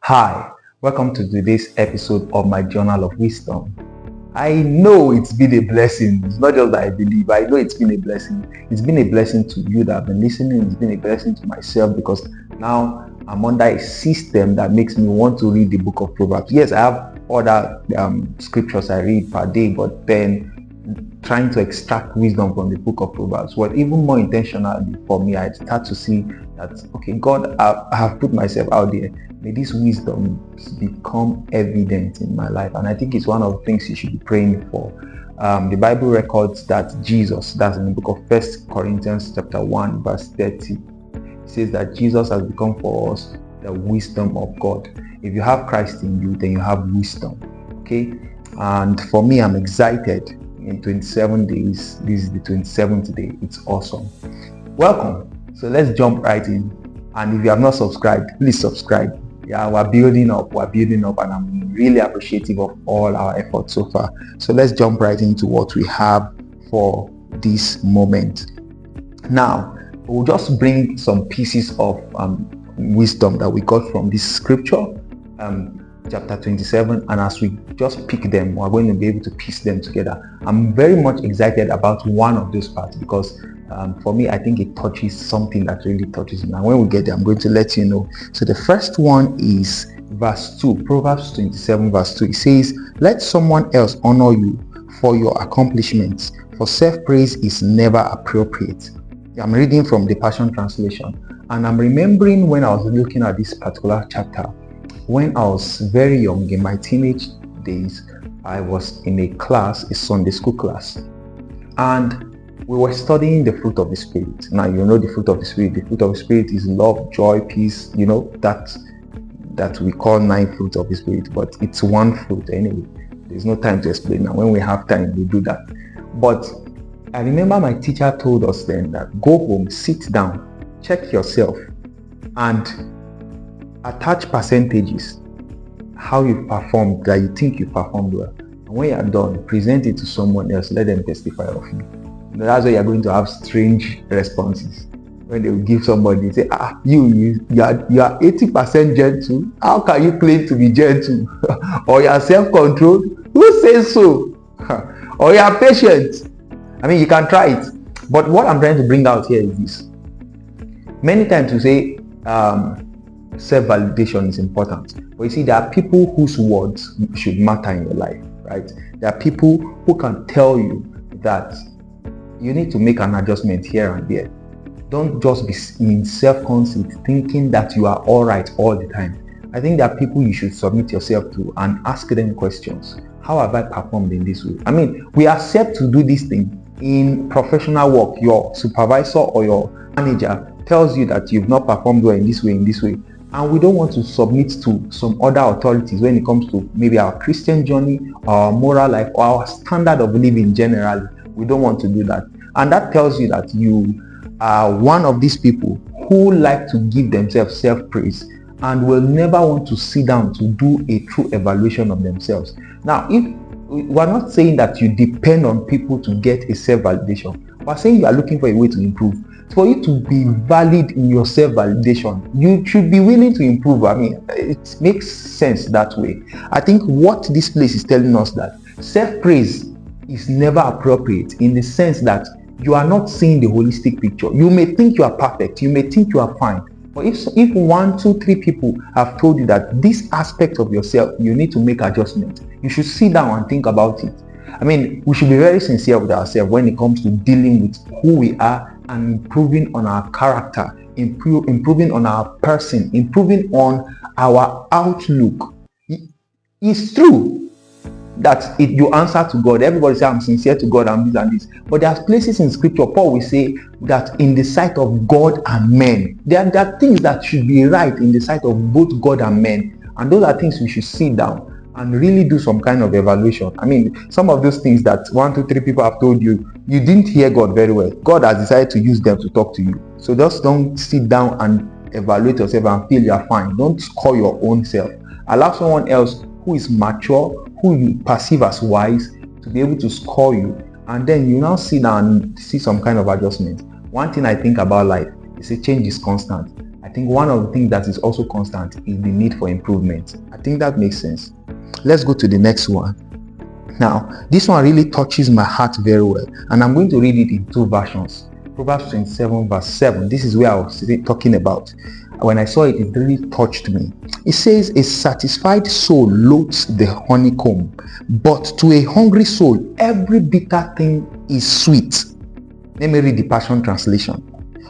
Hi, welcome to today's episode of my Journal of Wisdom. I know it's been a blessing. It's not just that I believe. I know it's been a blessing. It's been a blessing to you that have been listening. It's been a blessing to myself because now I'm under a system that makes me want to read the book of Proverbs. Yes, I have other scriptures I read per day, but then trying to extract wisdom from the book of Proverbs. But even more intentionally for me, I start to see that, okay, God, I have put myself out there. May this wisdom become evident in my life. And I think it's one of the things you should be praying for. The Bible records that Jesus, that's in the book of 1 Corinthians chapter 1, verse 30, it says that Jesus has become for us the wisdom of God. If you have Christ in you, then you have wisdom. Okay? And for me, I'm excited. In 27 days, this is the 27th day. It's awesome. Welcome. So let's jump right in. And if you have not subscribed, please subscribe. Yeah, we're building up, and I'm really appreciative of all our efforts so far. So let's jump right into what we have for this moment. Now, we'll just bring some pieces of wisdom that we got from this scripture, chapter 27, and as we just pick them, we're going to be able to piece them together. I'm very much excited about one of those parts because for me, I think it touches something that really touches me. And when we get there, I'm going to let you know. So the first one is verse 2, Proverbs 27 verse 2. It says, "Let someone else honor you for your accomplishments, for self-praise is never appropriate." I'm reading from the Passion Translation, and I'm remembering when I was looking at this particular chapter. When I was very young, in my teenage days, I was in a class, a Sunday school class, and we were studying the fruit of the Spirit. Now, you know the fruit of the Spirit. The fruit of the Spirit is love, joy, peace, that we call 9 fruits of the Spirit, but it's one fruit anyway. There's no time to explain now. When we have time, we do that. But I remember my teacher told us then that go home, sit down, check yourself, and attach percentages, how you performed, that you think you performed well. And when you are done, present it to someone else, let them testify of you. That's why you're going to have strange responses. When they will give somebody, say, you are 80% gentle. How can you claim to be gentle? Or you are self-controlled? Who says so? Or you are patient? I mean, you can try it. But what I'm trying to bring out here is this. Many times we say self-validation is important. But you see, there are people whose words should matter in your life, right? There are people who can tell you that you need to make an adjustment here and there. Don't just be in self-conceit thinking that you are all right all the time. I think there are people you should submit yourself to and ask them questions. How have I performed in this way? I mean, we accept to do this thing in professional work. Your supervisor or your manager tells you that you've not performed well in this way, and we don't want to submit to some other authorities when it comes to maybe our Christian journey, our moral life, or our standard of living generally. We don't want to do that. And that tells you that you are one of these people who like to give themselves self-praise and will never want to sit down to do a true evaluation of themselves. Now, if we're not saying that you depend on people to get a self-validation, we're saying you are looking for a way to improve. For you to be valid in your self-validation, you should be willing to improve. I mean, it makes sense that way. I think what this place is telling us that self-praise is never appropriate in the sense that you are not seeing the holistic picture. You may think you are perfect, you may think you are fine, but if 1, 2, 3 people have told you that this aspect of yourself you need to make adjustment, you should sit down and think about it. I mean, we should be very sincere with ourselves when it comes to dealing with who we are and improving on our character, improving on our person, improving on our outlook. It's true that you answer to God. Everybody say, I'm sincere to God, and this and this. But there's places in scripture, Paul will say that in the sight of God and men, there are things that should be right in the sight of both God and men. And those are things we should sit down and really do some kind of evaluation. I mean, some of those things that 1, 2, 3 people have told you, you didn't hear God very well. God has decided to use them to talk to you. So just don't sit down and evaluate yourself and feel you're fine. Don't score your own self. Allow someone else who is mature, who you perceive as wise, to be able to score you, and then you now sit down and see some kind of adjustment. One thing I think about life is a change is constant. I think one of the things that is also constant is the need for improvement. I think that makes sense. Let's go to the next one. Now, this one really touches my heart very well, and I'm going to read it in two versions. Proverbs 27 verse 7. This is where I was talking about. When I saw it, it really touched me. It says, a satisfied soul loathes the honeycomb, but to a hungry soul, every bitter thing is sweet. Let me read the Passion Translation.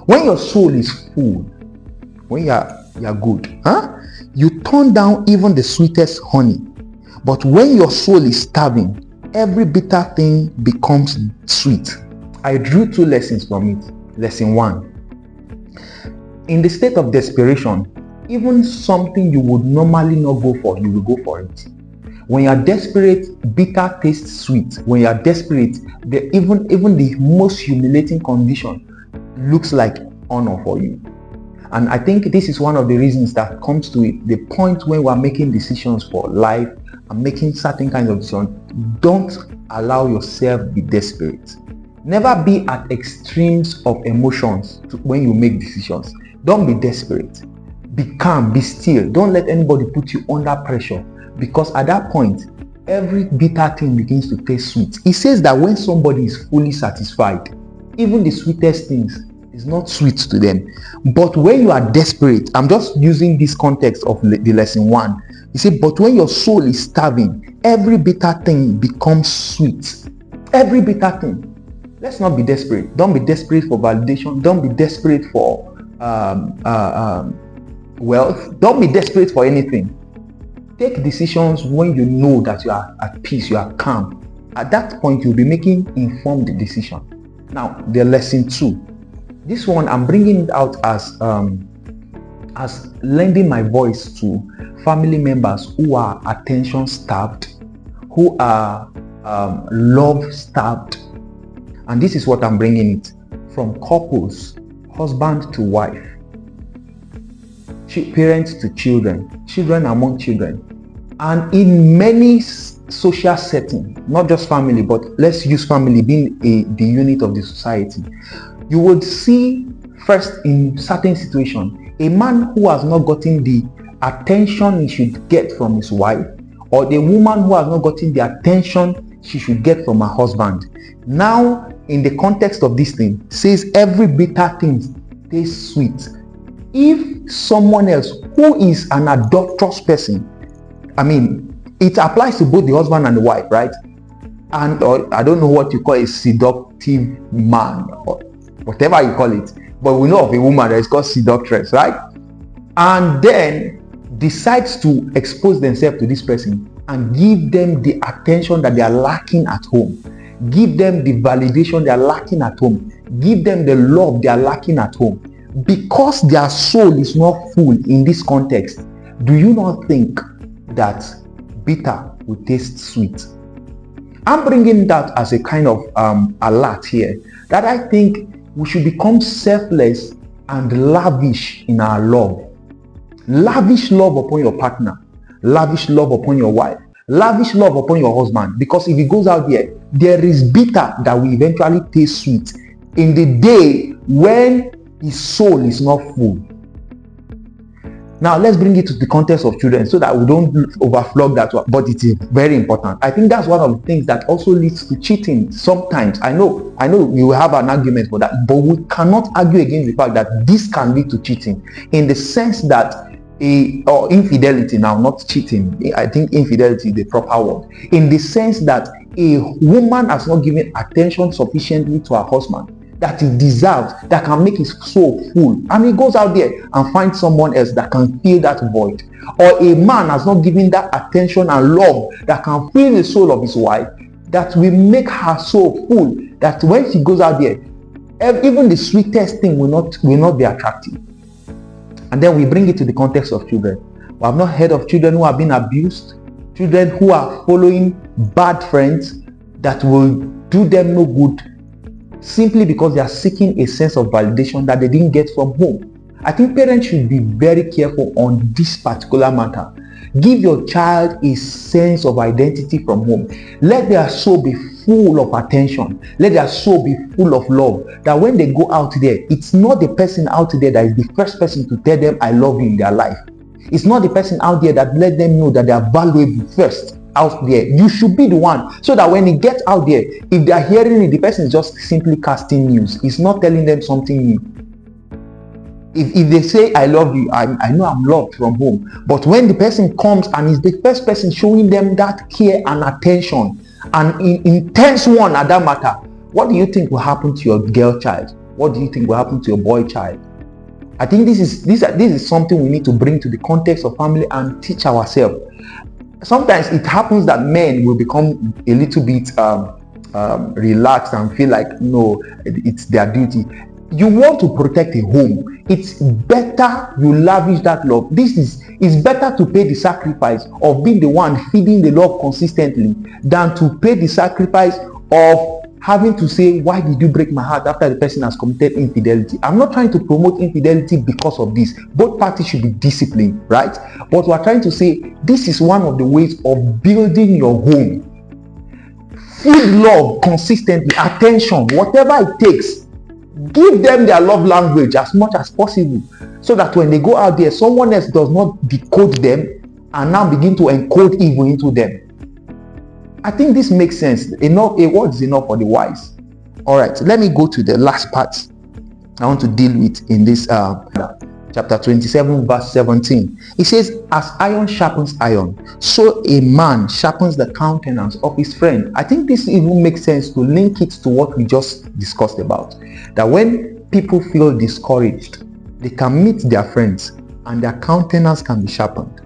When your soul is full, when you're good, you turn down even the sweetest honey. But when your soul is starving, every bitter thing becomes sweet. I drew two lessons from it. Lesson 1. In the state of desperation, even something you would normally not go for, you will go for it. When you are desperate, bitter tastes sweet. When you are desperate, even the most humiliating condition looks like honor for you. And I think this is one of the reasons that comes to it, the point when we are making decisions for life and making certain kinds of decisions. Don't allow yourself to be desperate. Never be at extremes of emotions when you make decisions. Don't be desperate. Be calm, be still. Don't let anybody put you under pressure, because at that point, every bitter thing begins to taste sweet. It says that when somebody is fully satisfied, even the sweetest things is not sweet to them. But when you are desperate, I'm just using this context of the lesson 1. He said, but when your soul is starving, every bitter thing becomes sweet. Every bitter thing. Let's not be desperate. Don't be desperate for validation. Don't be desperate for wealth. Don't be desperate for anything. Take decisions when you know that you are at peace, you are calm. At that point, you'll be making informed decision. Now, the lesson 2. This one, I'm bringing it out as lending my voice to family members who are attention starved, who are love starved. And this is what I'm bringing it from couples, husband to wife, parents to children, children among children, and in many social settings, not just family, but let's use family being the unit of the society. You would see first in certain situations, a man who has not gotten the attention he should get from his wife, or the woman who has not gotten the attention she should get from her husband. Now, in the context of this thing, says every bitter thing tastes sweet. If someone else who is an adulterous person, I mean, it applies to both the husband and the wife, right? And or I don't know what you call a seductive man or whatever you call it, but we know of a woman that is called seductress, right? And then decides to expose themselves to this person and give them the attention that they are lacking at home, give them the validation they are lacking at home, give them the love they are lacking at home, because their soul is not full in this context. Do you not think that bitter will taste sweet? I'm bringing that as a kind of alert here, that I think we should become selfless and lavish in our love. Lavish love upon your partner, lavish love upon your wife, lavish love upon your husband, because if he goes out there is bitter that will eventually taste sweet in the day when his soul is not full. Now let's bring it to the context of children so that we don't overflow that one, but it is very important. I think that's one of the things that also leads to cheating sometimes. I know you will have an argument for that, but we cannot argue against the fact that this can lead to cheating, in the sense that or infidelity, now not cheating. I think infidelity is the proper word, in the sense that a woman has not given attention sufficiently to her husband that he deserves, that can make his soul full, and he goes out there and finds someone else that can fill that void. Or a man has not given that attention and love that can fill the soul of his wife, that will make her soul full, that when she goes out there, even the sweetest thing will not be attractive. And then we bring it to the context of children. We have not heard of children who have been abused, children who are following bad friends that will do them no good, simply because they are seeking a sense of validation that they didn't get from home. I think parents should be very careful on this particular matter. Give your child a sense of identity from home. Let their soul be full of attention. Let their soul be full of love. That when they go out there, it's not the person out there that is the first person to tell them I love you in their life. It's not the person out there that let them know that they are valuable first out there. You should be the one, so that when it gets out there, if they are hearing it, the person is just simply casting news. It's not telling them something new. If they say I love you, I know I'm loved from home. But when the person comes and is the first person showing them that care and attention, and intense one at that matter, what do you think will happen to your girl child? What do you think will happen to your boy child? I think this is something we need to bring to the context of family and teach ourselves. Sometimes it happens that men will become a little bit relaxed and feel like, no, it's their duty. You want to protect a home. It's better you lavish that love. It's better to pay the sacrifice of being the one feeding the love consistently than to pay the sacrifice of having to say, why did you break my heart after the person has committed infidelity? I'm not trying to promote infidelity because of this. Both parties should be disciplined, right? But we're trying to say this is one of the ways of building your home. Feed love consistently, attention, whatever it takes. Give them their love language as much as possible, so that when they go out there, someone else does not decode them and now begin to encode evil into them. I think this makes sense. Enough, a word is enough for the wise. All right, let me go to the last part I want to deal with in this chapter 27, verse 17. It says, as iron sharpens iron, so a man sharpens the countenance of his friend. I think this even makes sense to link it to what we just discussed about. That when people feel discouraged, they can meet their friends and their countenance can be sharpened.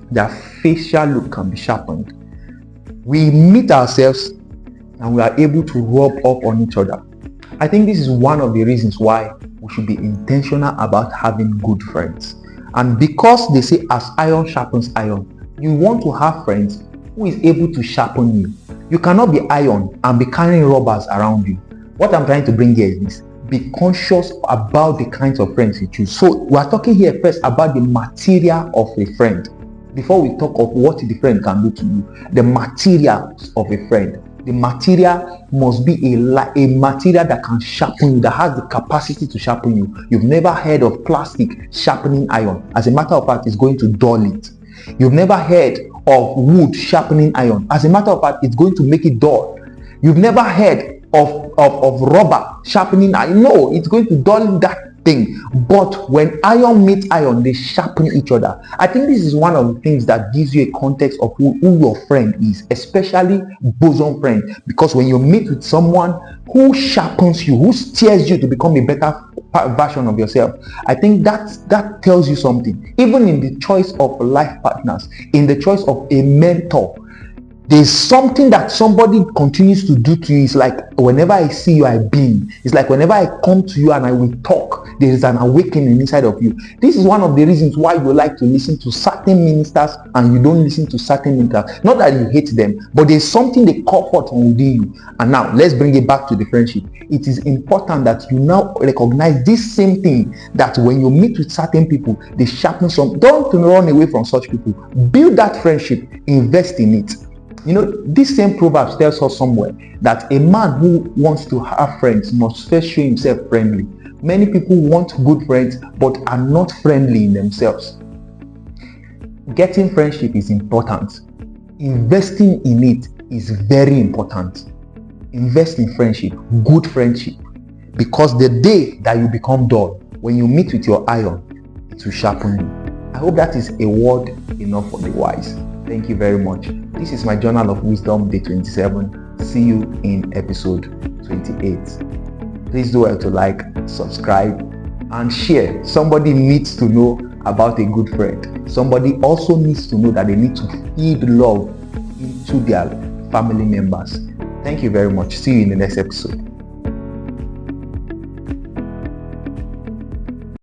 Their facial look can be sharpened. We meet ourselves and we are able to rub off on each other. I think this is one of the reasons why we should be intentional about having good friends. And because they say as iron sharpens iron, you want to have friends who is able to sharpen you. You cannot be iron and be carrying rubbers around you. What I'm trying to bring here is this: be conscious about the kinds of friends you choose. So we are talking here first about the material of a friend. Before we talk of what the friend can do to you, the materials of a friend. The material must be a material that can sharpen you, that has the capacity to sharpen you. You've never heard of plastic sharpening iron. As a matter of fact, it's going to dull it. You've never heard of wood sharpening iron. As a matter of fact, it's going to make it dull. You've never heard of rubber sharpening iron. No, it's going to dull that thing. But when iron meets iron, they sharpen each other. I think this is one of the things that gives you a context of who your friend is, especially bosom friend. Because when you meet with someone who sharpens you, who steers you to become a better version of yourself, I think that tells you something. Even in the choice of life partners, in the choice of a mentor, there's something that somebody continues to do to you. It's like whenever I see you, I beam. It's like whenever I come to you and I will talk, there is an awakening inside of you. This is one of the reasons why you like to listen to certain ministers and you don't listen to certain ministers. Not that you hate them, but there's something they comfort within you. And now let's bring it back to the friendship. It is important that you now recognize this same thing, that when you meet with certain people, they sharpen some. Don't run away from such people. Build that friendship. Invest in it. You know, this same Proverbs tells us somewhere that a man who wants to have friends must first show himself friendly. Many people want good friends but are not friendly in themselves. Getting friendship is important. Investing in it is very important. Invest in friendship, good friendship. Because the day that you become dull, when you meet with your iron, it will sharpen you. I hope that is a word enough for the wise. Thank you very much. This is my Journal of Wisdom, day 27. See you in episode 28. Please do well to like, subscribe, and share. Somebody needs to know about a good friend. Somebody also needs to know that they need to feed love into their family members. Thank you very much. See you in the next episode.